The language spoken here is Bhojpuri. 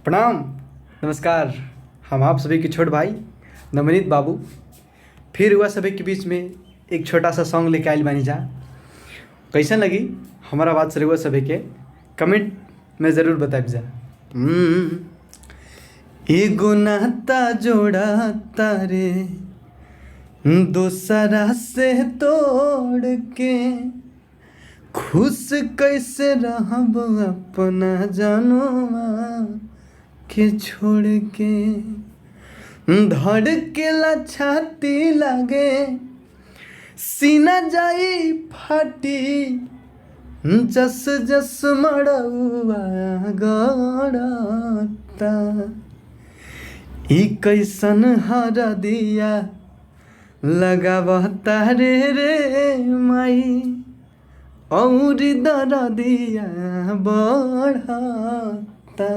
प्रणाम। नमस्कार। हम आप सभी के छोट भाई नवनीत बाबू फिर हुआ सभी के बीच में एक छोटा सा सॉन्ग लेके आइल बानी जा। कैसन लगी हमारा बात से हुआ सभी के कमेंट में ज़रूर बताइब जा। एगो नाता जोड़ा तारे दोसरा से तोड़ के, खुश कैसे रहब अपना जानवा के छोड़ के। धड़केला छाती लागे सीना जाई फाटी, जस जस मड़ौआ गड़ता। ई कैसन हरदिया लगावता रे माई, और दरदिया बढ़ता।